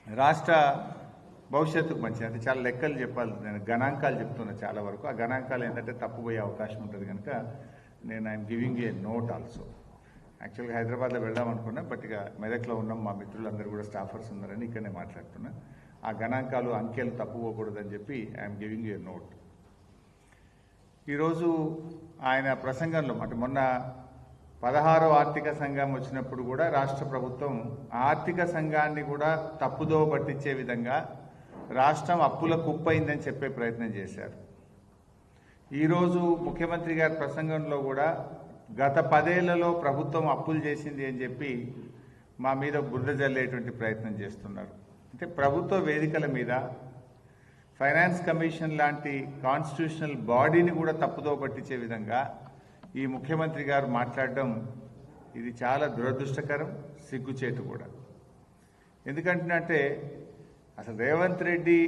రాష్ట్ర భవిష్యత్తుకు మంచిది. అంటే చాలా లెక్కలు చెప్పాలి, నేను గణాంకాలు చెప్తున్నా చాలా వరకు. ఆ గణాంకాలు ఏంటంటే తప్పుపోయే అవకాశం ఉంటుంది కనుక నేను I'm giving a note also. యాక్చువల్గా హైదరాబాద్లో వెళ్దాం అనుకున్నా, బట్ ఇక మెదక్లో ఉన్నాం, మా మిత్రులందరూ కూడా స్టాఫర్స్ ఉన్నారని ఇక్కడనే మాట్లాడుతున్నా. ఆ గణాంకాలు అంకెలు తప్పుపోకూడదని చెప్పి ఐఎమ్ గివింగ్ ఏ నోట్. ఈరోజు ఆయన ప్రసంగంలో అంటే మొన్న 16వ ఆర్థిక సంఘం వచ్చినప్పుడు కూడా రాష్ట్ర ప్రభుత్వం ఆర్థిక సంఘాన్ని కూడా తప్పుదో పట్టించే విధంగా రాష్ట్రం అప్పుల కుప్పైందని చెప్పే ప్రయత్నం చేశారు. ఈరోజు ముఖ్యమంత్రి గారి ప్రసంగంలో కూడా గత 10 ఏళ్లలో ప్రభుత్వం అప్పులు చేసింది అని చెప్పి మా మీద బురద జల్లేటువంటి ప్రయత్నం చేస్తున్నారు. అంటే ప్రభుత్వ వేదికల మీద ఫైనాన్స్ కమిషన్ లాంటి కాన్స్టిట్యూషనల్ బాడీని కూడా తప్పుదో పట్టించే విధంగా ఈ ముఖ్యమంత్రి గారు మాట్లాడడం ఇది చాలా దురదృష్టకరం, సిగ్గుచేటు కూడా. ఎందుకంటే అసలు రేవంత్ రెడ్డి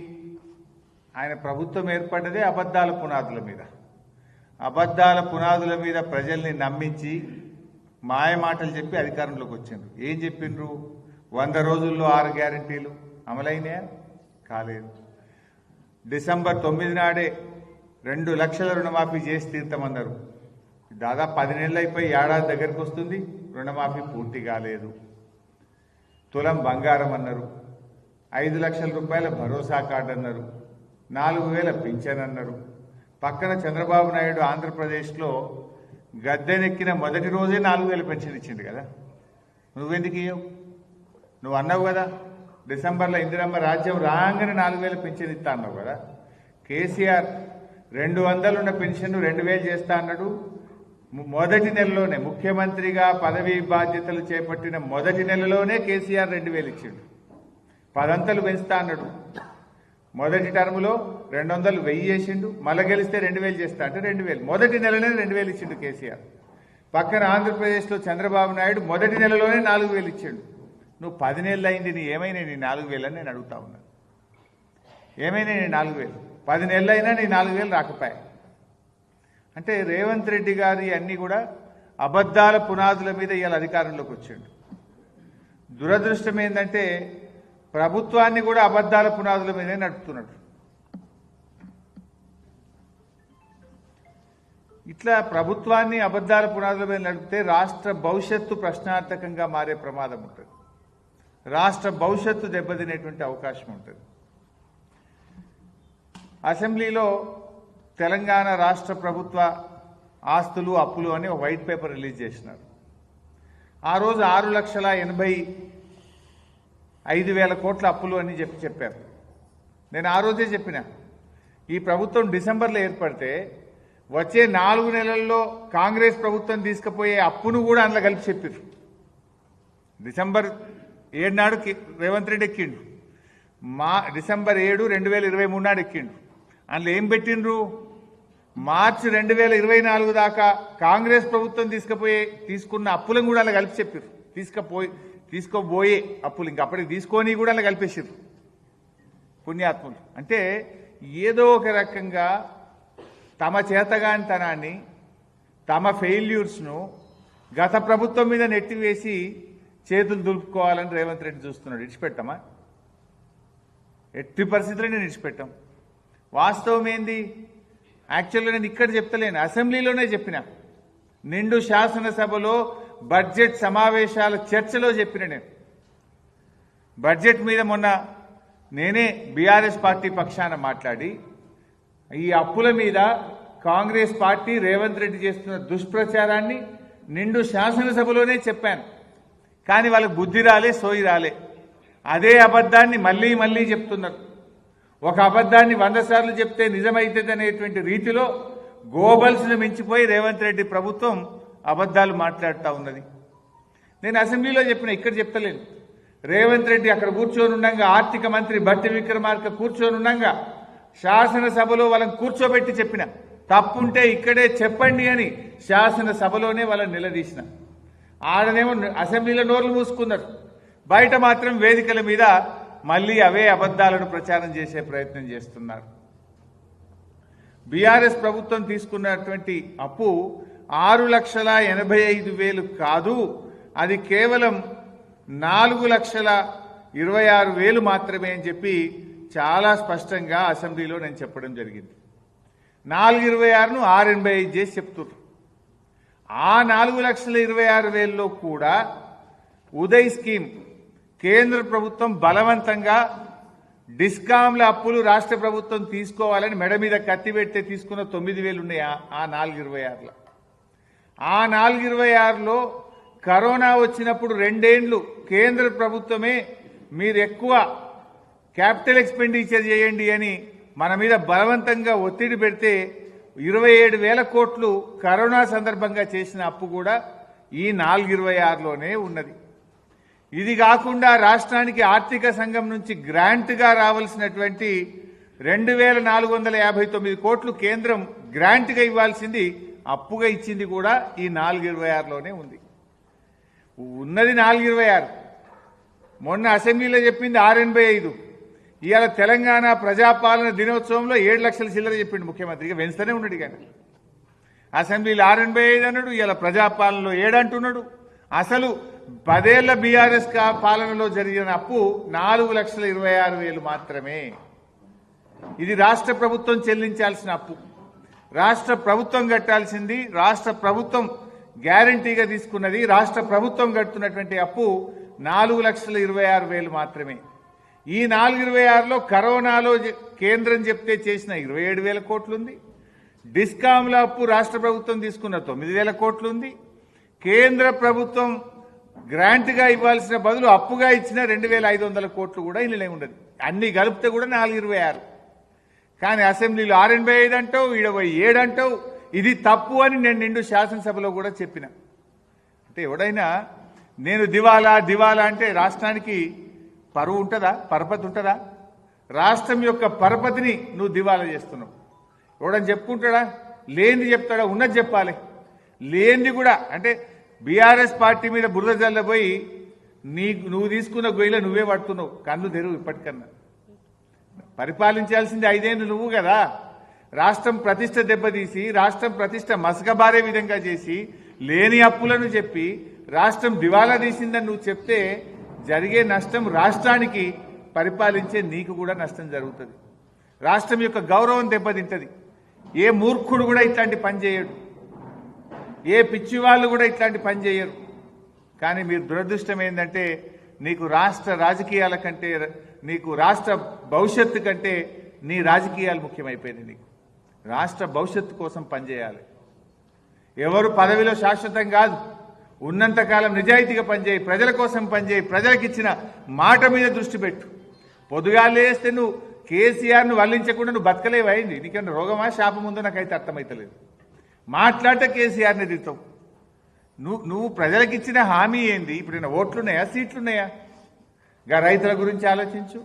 ఆయన ప్రభుత్వం ఏర్పడ్డదే అబద్ధాల పునాదుల మీద. అబద్ధాల పునాదుల మీద ప్రజల్ని నమ్మించి మాయ మాటలు చెప్పి అధికారంలోకి వచ్చిండ్రు. ఏం చెప్పిండ్రు? 100 రోజుల్లో 6 గ్యారంటీలు అమలైనాయా? కాలేదు. డిసెంబర్ 9 నాడే 2 లక్షల రుణమాఫీ చేసి తీర్థమన్నారు. దాదాపు 10 నెలలు అయిపోయి ఏడాది దగ్గరకు వస్తుంది, రుణమాఫీ పూర్తి కాలేదు. తులం బంగారం అన్నారు, 5 లక్షల రూపాయల భరోసా కార్డు అన్నారు, 4,000 పింఛన్ అన్నారు. పక్కన చంద్రబాబు నాయుడు ఆంధ్రప్రదేశ్లో గద్దెనెక్కిన మొదటి రోజే 4,000 పెన్షన్ ఇచ్చిండు కదా. నువ్వెందుకు ఇవ్వవు? నువ్వు అన్నావు కదా డిసెంబర్లో ఇందిరమ్మ రాజ్యం రాగానే 4,000 పెన్షన్ ఇస్తా అన్నావు కదా. కేసీఆర్ 200 ఉన్న పెన్షన్ 2,000 చేస్తా అన్నాడు. మొదటి నెలలోనే ముఖ్యమంత్రిగా పదవీ బాధ్యతలు చేపట్టిన మొదటి నెలలోనే కేసీఆర్ 2,000 ఇచ్చిండు. 10 అంతలు పెంచుతా అన్నాడు. మొదటి టర్ములో 200 1000 చేసిండు, మళ్ళీ గెలిస్తే 2,000 చేస్తా అంటే 2,000 మొదటి నెలలోనే 2,000 ఇచ్చిండు కేసీఆర్. పక్కన ఆంధ్రప్రదేశ్లో చంద్రబాబు నాయుడు మొదటి నెలలోనే 4,000 ఇచ్చిండు. నువ్వు 10 నెలలు అయింది, నీ ఏమైనా నీ 4,000 అని నేను అడుగుతా ఉన్నా. ఏమైనా నీ 4,000? 10 నెలలు అయినా నీ 4,000 రాకపోయా. అంటే రేవంత్ రెడ్డి గారి అన్నీ కూడా అబద్ధాల పునాదుల మీద ఇవాళ అధికారంలోకి వచ్చిండు. దురదృష్టం ఏంటంటే ప్రభుత్వాన్ని కూడా అబద్ధాల పునాదుల మీదే నడుపుతున్నాడు. ఇట్లా ప్రభుత్వాన్ని అబద్ధాల పునాదుల మీద నడిపితే రాష్ట్ర భవిష్యత్తు ప్రశ్నార్థకంగా మారే ప్రమాదం ఉంటుంది. రాష్ట్ర భవిష్యత్తు దెబ్బతినేటువంటి అవకాశం ఉంటుంది. అసెంబ్లీలో తెలంగాణ రాష్ట్ర ప్రభుత్వ ఆస్తులు అప్పులు అని ఒక వైట్ పేపర్ రిలీజ్ చేసినారు. ఆ రోజు 6,85,000 కోట్ల అప్పులు అని చెప్పారు. నేను ఆ రోజే చెప్పిన ఈ ప్రభుత్వం డిసెంబర్లో ఏర్పడితే వచ్చే 4 నెలల్లో కాంగ్రెస్ ప్రభుత్వం తీసుకుపోయే అప్పును కూడా అందులో కలిపి చెప్పారు. డిసెంబర్ 7 నాడు రేవంత్ రెడ్డి ఎక్కిండు, డిసెంబర్ 7 2023 నాడు ఎక్కిండు. అందులో ఏం పెట్టిండ్రు? మార్చి 2024 దాకా కాంగ్రెస్ ప్రభుత్వం తీసుకున్న అప్పులను కూడా అలా కలిపి చెప్పారు. తీసుకోబోయే అప్పులు ఇంకా అప్పటికి తీసుకొని కూడా అలా కలిపేసారు పుణ్యాత్ములు. అంటే ఏదో ఒక రకంగా తమ చేతగానితనాన్ని, తమ ఫెయిల్యూర్స్ను గత ప్రభుత్వం మీద నెట్టివేసి చేతులు దులుపుకోవాలని రేవంత్ రెడ్డి చూస్తున్నాడు. ఇడిచిపెట్టమా? ఎట్టి పరిస్థితుల్లో నేను ఇడిచిపెట్టాం. వాస్తవం ఏంది? యాక్చువల్గా నేను ఇక్కడ చెప్తలేను, అసెంబ్లీలోనే చెప్పిన. నిండు శాసనసభలో బడ్జెట్ సమావేశాల చర్చలో చెప్పిన. నేను బడ్జెట్ మీద మొన్న నేనే బీఆర్ఎస్ పార్టీ పక్షాన మాట్లాడి ఈ అప్పుల మీద కాంగ్రెస్ పార్టీ రేవంత్ రెడ్డి చేస్తున్న దుష్ప్రచారాన్ని నిండు శాసనసభలోనే చెప్పాను. కానీ వాళ్ళకి బుద్ధి రాలే, సోయి రాలే. అదే అబద్ధాన్ని మళ్ళీ మళ్ళీ చెప్తున్నారు. ఒక అబద్ధాన్ని 100 సార్లు చెప్తే నిజమైతుంది అనేటువంటి రీతిలో గోబల్స్ను మించిపోయి రేవంత్ రెడ్డి ప్రభుత్వం అబద్ధాలు మాట్లాడుతూ ఉన్నది. నేను అసెంబ్లీలో చెప్పిన, ఇక్కడ చెప్తలేను. రేవంత్ రెడ్డి అక్కడ కూర్చొని ఉండగా, ఆర్థిక మంత్రి భట్టి విక్రమార్క కూర్చొని ఉండగా శాసనసభలో వాళ్ళని కూర్చోబెట్టి చెప్పిన, తప్పుంటే ఇక్కడే చెప్పండి అని శాసనసభలోనే వాళ్ళని నిలదీసిన. ఆడనేమో అసెంబ్లీలో నోర్లు మూసుకున్నారు, బయట మాత్రం వేదికల మీద మళ్ళీ అవే అబద్ధాలను ప్రచారం చేసే ప్రయత్నం చేస్తున్నారు. బీఆర్ఎస్ ప్రభుత్వం తీసుకున్నటువంటి అప్పు 6,85,000 కాదు, అది కేవలం 4,50,000 26,000 మాత్రమే అని చెప్పి చాలా స్పష్టంగా అసెంబ్లీలో నేను చెప్పడం జరిగింది. 426ను 685 చేసి చెప్తున్నారు. ఆ 4,26,000లో కూడా ఉదయ్ స్కీమ్ కేంద్ర ప్రభుత్వం బలవంతంగా డిస్కాంల అప్పులు రాష్ట్ర ప్రభుత్వం తీసుకోవాలని మెడ మీద కత్తి పెడితే తీసుకున్న 9,000 ఉన్నాయి ఆ 426లో. ఆ 426లో కరోనా వచ్చినప్పుడు 2 ఏళ్లు కేంద్ర ప్రభుత్వమే మీరు ఎక్కువ క్యాపిటల్ ఎక్స్పెండిచర్ చేయండి అని మన మీద బలవంతంగా ఒత్తిడి పెడితే 27,000 కోట్లు కరోనా సందర్భంగా చేసిన అప్పు కూడా ఈ 426లోనే ఉన్నది. ఇది కాకుండా రాష్ట్రానికి ఆర్థిక సంఘం నుంచి గ్రాంట్గా రావాల్సినటువంటి 2,459 కోట్లు కేంద్రం గ్రాంట్గా ఇవ్వాల్సింది అప్పుగా ఇచ్చింది కూడా ఈ 426లోనే ఉంది. ఉన్నది 426. మొన్న అసెంబ్లీలో చెప్పింది 685. ఇవాళ తెలంగాణ ప్రజాపాలన దినోత్సవంలో 7 లక్షల చిల్లర చెప్పిండు ముఖ్యమంత్రిగా. వెంచనే ఉన్నాడు. కానీ అసెంబ్లీలో 685 అన్నాడు, ఇవాళ ప్రజాపాలనలో 7 అంటున్నాడు. అసలు 10 ఏళ్ల బీఆర్ఎస్ పాలనలో జరిగిన అప్పు 4,26,000 మాత్రమే. ఇది రాష్ట్ర ప్రభుత్వం చెల్లించాల్సిన అప్పు. రాష్ట్ర ప్రభుత్వం కట్టాల్సింది, రాష్ట్ర ప్రభుత్వం గ్యారంటీగా తీసుకున్నది, రాష్ట్ర ప్రభుత్వం కడుతున్నటువంటి అప్పు 4,26,000 మాత్రమే. ఈ 426లో కరోనాలో కేంద్రం చెప్తే చేసిన 27,000 కోట్లుంది. డిస్కాంల అప్పు రాష్ట్ర ప్రభుత్వం తీసుకున్న 9,000 కోట్లుంది. కేంద్ర ప్రభుత్వం గ్రాంట్గా ఇవ్వాల్సిన బదులు అప్పుగా ఇచ్చిన 2,500 కోట్లు కూడా ఇందులో ఉండదు. అన్ని కలిపితే కూడా 426. కానీ అసెంబ్లీలో 685 అంటావు, 7 అంటావు. ఇది తప్పు అని నేను నిండు శాసనసభలో కూడా చెప్పిన. అంటే ఎవడైనా నేను దివాలా దివాలా అంటే రాష్ట్రానికి పరువు ఉంటుందా, పరపతి ఉంటుందా? రాష్ట్రం యొక్క పరపతిని నువ్వు దివాలా చేస్తున్నావు. ఎవడని చెప్పుకుంటాడా? లేనిది చెప్తాడా? ఉన్నది చెప్పాలి. లేనిది కూడా అంటే బీఆర్ఎస్ పార్టీ మీద బురద జల్లబోయి నువ్వు తీసుకున్న గొయ్యిలో నువ్వే పడుతున్నావు. కన్ను తెరువు ఇప్పటికన్నా. పరిపాలించాల్సింది 5 ఏళ్ళు నువ్వు కదా. రాష్ట్రం ప్రతిష్ట దెబ్బతీసి, రాష్ట్రం ప్రతిష్ట మసకబారే విధంగా చేసి, లేని అప్పులను చెప్పి రాష్ట్రం దివాలా తీసిందని నువ్వు చెప్తే జరిగే నష్టం రాష్ట్రానికి, పరిపాలించే నీకు కూడా నష్టం జరుగుతుంది. రాష్ట్రం యొక్క గౌరవం దెబ్బతింటది. ఏ మూర్ఖుడు కూడా ఇట్లాంటి పని చేయడు. ఏ పిచ్చివాళ్ళు కూడా ఇట్లాంటి పని చేయరు. కానీ మీరు దురదృష్టం ఏంటంటే నీకు రాష్ట్ర రాజకీయాల కంటే, నీకు రాష్ట్ర భవిష్యత్తు కంటే నీ రాజకీయాలు ముఖ్యమైపోయింది. నీకు రాష్ట్ర భవిష్యత్తు కోసం పనిచేయాలి. ఎవరు పదవిలో శాశ్వతం కాదు. ఉన్నంతకాలం నిజాయితీగా పనిచేయి, ప్రజల కోసం పనిచేయి, ప్రజలకు ఇచ్చిన మాట మీద దృష్టి పెట్టు. పొద్దుగాలేస్తే నువ్వు కేసీఆర్ను వల్లించకుండా నువ్వు బతకలేవైంది. నీకేమన్నా రోగమా శాపం ఉందో నాకైతే అర్థమవుతలేదు. మాట్లాడితే కేసీఆర్ని ఎదుగుతావు. నువ్వు ప్రజలకు ఇచ్చిన హామీ ఏంది? ఇప్పుడు ఓట్లున్నాయా, సీట్లున్నాయా? గా రైతుల గురించి ఆలోచించు,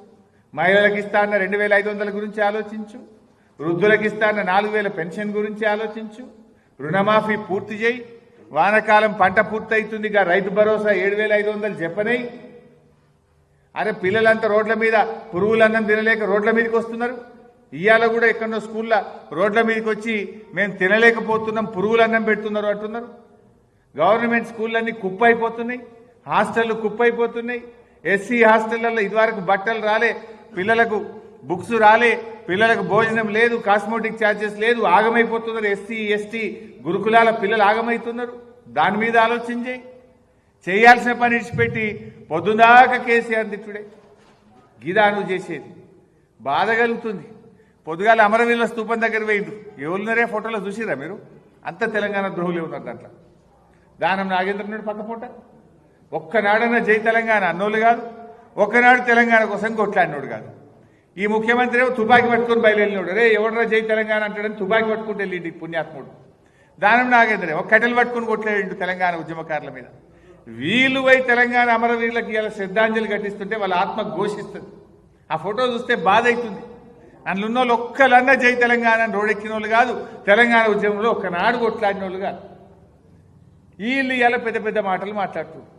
మహిళలకు ఇస్తా అన్న 2,500 గురించి ఆలోచించు, వృద్ధులకు ఇస్తా అన్న 4,000 పెన్షన్ గురించి ఆలోచించు, రుణమాఫీ పూర్తి చేయి, వానకాలం పంట పూర్తవుతుంది గా రైతు భరోసా 7,500 చెప్పనై. అరే పిల్లలంతా రోడ్ల మీద పురుగులన్నం తినలేక రోడ్ల మీదకి వస్తున్నారు. ఇవాళ కూడా ఎక్కడో స్కూల్లో రోడ్ల మీదకి వచ్చి మేము తినలేకపోతున్నాం, పురుగులన్నం పెడుతున్నారు అంటున్నారు. గవర్నమెంట్ స్కూళ్ళన్నీ కుప్పైపోతున్నాయి, హాస్టళ్లు కుప్పైపోతున్నాయి. ఎస్సీ హాస్టళ్లలో ఇదివరకు బట్టలు రాలే, పిల్లలకు బుక్స్ రాలే, పిల్లలకు భోజనం లేదు, కాస్మోటిక్ ఛార్జెస్ లేదు, ఆగమైపోతున్నారు. ఎస్సీ ఎస్టీ గురుకులాల పిల్లలు ఆగమవుతున్నారు. దాని మీద ఆలోచన చేయాల్సిన పని ఇచ్చిపెట్టి పొద్దుదాకా కేసీఆర్ తిట్టుడే. గిదా నువ్వు చేసేది బాధ కలుగుతుంది. పొద్దుగాల అమరవీరుల స్తూపం దగ్గర వేయండు. ఎవరున్నారే ఫోటోలో చూసిరా మీరు? అంత తెలంగాణ ద్రోహులే ఉన్నారు దాంట్లో. దానం నాగేంద్రనాడు పక్కపోట. ఒక్కనాడన్నా జై తెలంగాణ అన్నోళ్ళు కాదు, ఒక్కనాడు తెలంగాణ కోసం కొట్లాడినోడు కాదు. ఈ ముఖ్యమంత్రి ఏమో తుపాకీ పట్టుకుని బయలుదేరినోడు. రే ఎవడరా జై తెలంగాణ అంటాడని తుపాకీ పట్టుకుంటే వెళ్ళిండి పుణ్యాత్ముడు. దానం నాగేంద్రే ఒక కట్టెలు పట్టుకుని కొట్లాడిండు తెలంగాణ ఉద్యమకారుల మీద. వీళ్ళు పోయి తెలంగాణ అమరవీరులకు ఇలా శ్రద్ధాంజలి ఘటిస్తుంటే వాళ్ళ ఆత్మ ఘోషిస్తుంది. ఆ ఫోటో చూస్తే బాధ అవుతుంది. అందులో ఉన్న వాళ్ళు ఒక్కలన్నా జై తెలంగాణ అని రోడెక్కిన వాళ్ళు కాదు, తెలంగాణ ఉద్యమంలో ఒక్కనాడు కొట్లాడిన వాళ్ళు కాదు. వీళ్ళు ఇలా పెద్ద పెద్ద మాటలు మాట్లాడుతున్నారు.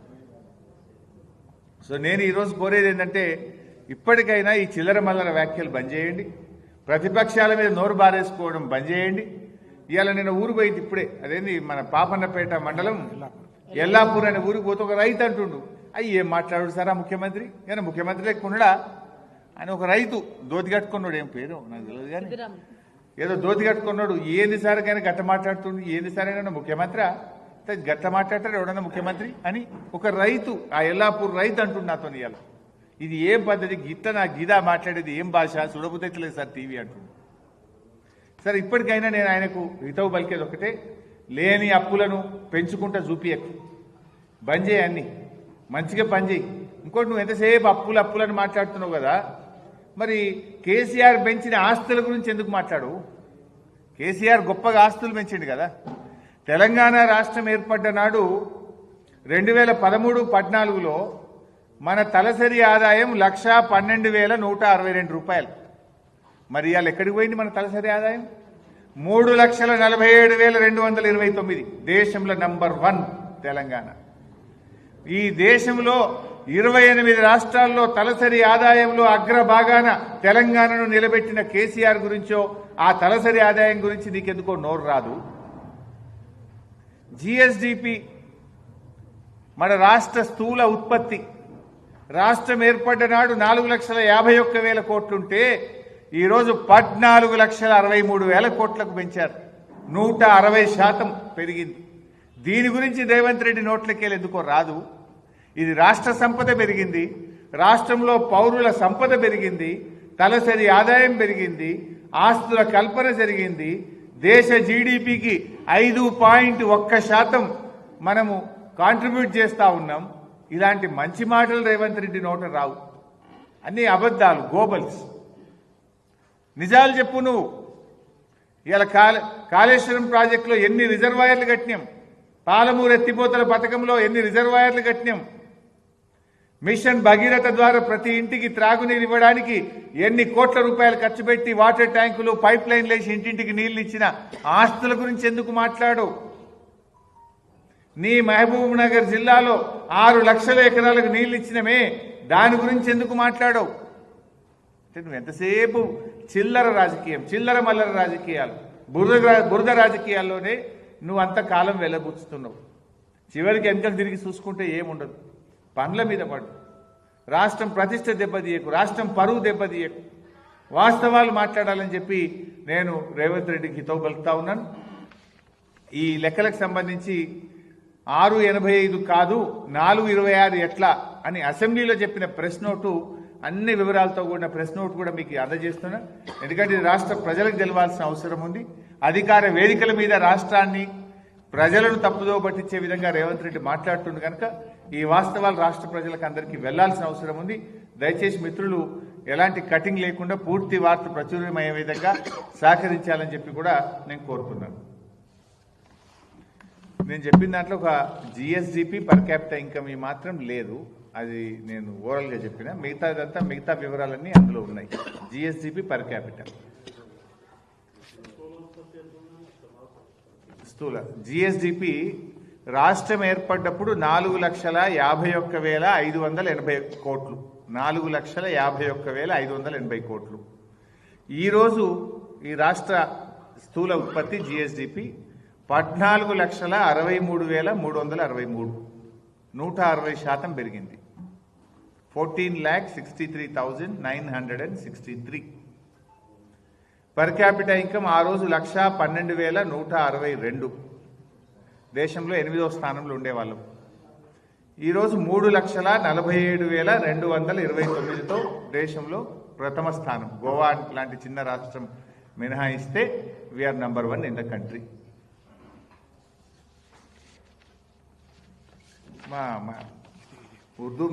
సో నేను ఈరోజు కోరేది ఏంటంటే ఇప్పటికైనా ఈ చిల్లర మల్లర వ్యాఖ్యలు బంద్ చేయండి. ప్రతిపక్షాల మీద నోరు బారేసుకోవడం బంద్ చేయండి. ఇవాళ నేను ఊరు పోయింది ఇప్పుడే, అదేంది మన పాపన్నపేట మండలం ఎల్లాపూర్ అనే ఊరికి పోతే ఒక రైతు అంటుండు, అయ్యి ఏం మాట్లాడు సార్ ఆ ముఖ్యమంత్రి ఏమైనా ముఖ్యమంత్రి లెక్క ఉన్నాడా? ఆయన ఒక రైతు దోతి కట్టుకున్నాడు, ఏం పేరు నాకు తెలియదు కానీ ఏదో దోతి కట్టుకున్నాడు. ఏంది సార్ కానీ గట్ట మాట్లాడుతుంది, ఏంది సార్ అయినా ముఖ్యమంత్రి గట్ట మాట్లాడతాడు ఎవడన్నా ముఖ్యమంత్రి అని ఒక రైతు, ఆ ఎల్లాపూర్ రైతు అంటుండు నాతో ఇవాళ. ఇది ఏం పద్ధతి, గిట్ట నా గిదా మాట్లాడేది ఏం భాష, చూడబుద్దట్లేదు సార్ టీవీ అంటుండు. సరే ఇప్పటికైనా నేను ఆయనకు హితవు పలికేది ఒకటే, లేని అప్పులను పెంచుకుంటా చూపియకు, బంద్ చేయి, అన్ని మంచిగా పని చేయి. ఇంకోటి నువ్వు ఎంతసేపు అప్పులను మాట్లాడుతున్నావు కదా, మరి కేసీఆర్ పెంచిన ఆస్తుల గురించి ఎందుకు మాట్లాడు? కేసీఆర్ గొప్పగా ఆస్తులు పెంచిండు కదా. తెలంగాణ రాష్ట్రం ఏర్పడ్డ నాడు 2013-14లో మన తలసరి ఆదాయం 1,12,162 రూపాయలు. మరి ఇవాళ ఎక్కడికి పోయింది మన తలసరి ఆదాయం? 3,47,229. దేశంలో నంబర్ 1 తెలంగాణ. ఈ దేశంలో 28 రాష్ట్రాల్లో తలసరి ఆదాయంలో అగ్రభాగాన తెలంగాణను నిలబెట్టిన కేసీఆర్ గురించో ఆ తలసరి ఆదాయం గురించి నీకెందుకో నోరు రాదు. జిఎస్డిపి మన రాష్ట్ర స్థూల ఉత్పత్తి రాష్ట్రం ఏర్పడ్డ నాడు 4,51,000 కోట్లుంటే ఈరోజు 14,63,000 కోట్లకు పెంచారు. 160% పెరిగింది. దీని గురించి రేవంత్ రెడ్డి నోట్లకెళ్ళి ఎందుకో రాదు. ఇది రాష్ట్ర సంపద పెరిగింది, రాష్ట్రంలో పౌరుల సంపద పెరిగింది, తలసరి ఆదాయం పెరిగింది, ఆస్తుల కల్పన జరిగింది, దేశ జీడిపికి 5.1% మనము కాంట్రిబ్యూట్ చేస్తా ఉన్నాం. ఇలాంటి మంచి మాటలు రేవంత్ రెడ్డి నోట రావు, అన్ని అబద్ధాలు, గోబల్స్. నిజాలు చెప్పు నువ్వు. ఇలా కాళేశ్వరం ప్రాజెక్టులో ఎన్ని రిజర్వాయర్లు కట్టినాం, పాలమూరు ఎత్తిపోతల పథకంలో ఎన్ని రిజర్వాయర్లు కట్టినాం, మిషన్ భగీరథ ద్వారా ప్రతి ఇంటికి త్రాగునీరు ఇవ్వడానికి ఎన్ని కోట్ల రూపాయలు ఖర్చు పెట్టి వాటర్ ట్యాంకులు, పైప్ లైన్లు వేసి ఇంటింటికి నీళ్లు ఇచ్చిన ఆస్తుల గురించి ఎందుకు మాట్లాడు? నీ మహబూబ్ నగర్ జిల్లాలో 6 లక్షల ఎకరాలకు నీళ్లు ఇచ్చినమే, దాని గురించి ఎందుకు మాట్లాడవు? నువ్వు ఎంతసేపు చిల్లర రాజకీయం, చిల్లర మల్లర రాజకీయాలు, బురద రాజకీయాల్లోనే నువ్వు అంతకాలం వెళ్ళబుచ్చుతున్నావు. చివరికి వెనుకలు తిరిగి చూసుకుంటే ఏముండదు. పండ్ల మీద పడు. రాష్ట్రం ప్రతిష్ట దెబ్బతీయకు, రాష్ట్రం పరువు దెబ్బతీయకు. వాస్తవాలు మాట్లాడాలని చెప్పి నేను రేవంత్ రెడ్డికి హితవు పలుకుతా ఉన్నాను. ఈ లెక్కలకు సంబంధించి 6.85 కాదు 4.26 ఎట్లా అని అసెంబ్లీలో చెప్పిన ప్రెస్ నోటు, అన్ని వివరాలతో కూడిన ప్రెస్ నోట్ కూడా మీకు అందజేస్తున్నా. ఎందుకంటే ఇది రాష్ట్ర ప్రజలకు తెలవాల్సిన అవసరం ఉంది. అధికార వేదికల మీద రాష్ట్రాన్ని, ప్రజలను తప్పుదో పట్టించే విధంగా రేవంత్ రెడ్డి మాట్లాడుతుంది కనుక ఈ వాస్తవాలు రాష్ట్ర ప్రజలకు అందరికీ వెళ్లాల్సిన అవసరం ఉంది. దయచేసి మిత్రులు ఎలాంటి కటింగ్ లేకుండా పూర్తి వార్త ప్రచురమయ్యే విధంగా సహకరించాలని చెప్పి కూడా నేను కోరుతున్నాను. నేను చెప్పిన దాంట్లో ఒక జిఎస్డిపి పర్ క్యాపిటల్ ఇన్కమ్ ఈ మాత్రం లేదు, అది నేను ఓవరాల్గా చెప్పిన. మిగతా వివరాలన్నీ అందులో ఉన్నాయి. జిఎస్డిపి పర్ క్యాపిటల్ స్థూల జిఎస్డిపి రాష్ట్రం ఏర్పడ్డప్పుడు 4,51,580 కోట్లు. 4,51,580 కోట్లు. ఈరోజు ఈ రాష్ట్ర స్థూల ఉత్పత్తి జిఎస్డిపి 14,63,363, 160% పెరిగింది. 14,63,963. పర్ క్యాపిటల్ ఇన్కమ్ ఆ రోజు 1,12,162. దేశంలో 8వ స్థానంలో ఉండేవాళ్ళం. ఈరోజు 3,47,229తో దేశంలో ప్రథమ స్థానం. గోవా లాంటి చిన్న రాష్ట్రం మినహాయిస్తే we are number 1 in the country. మా ఉర్దూ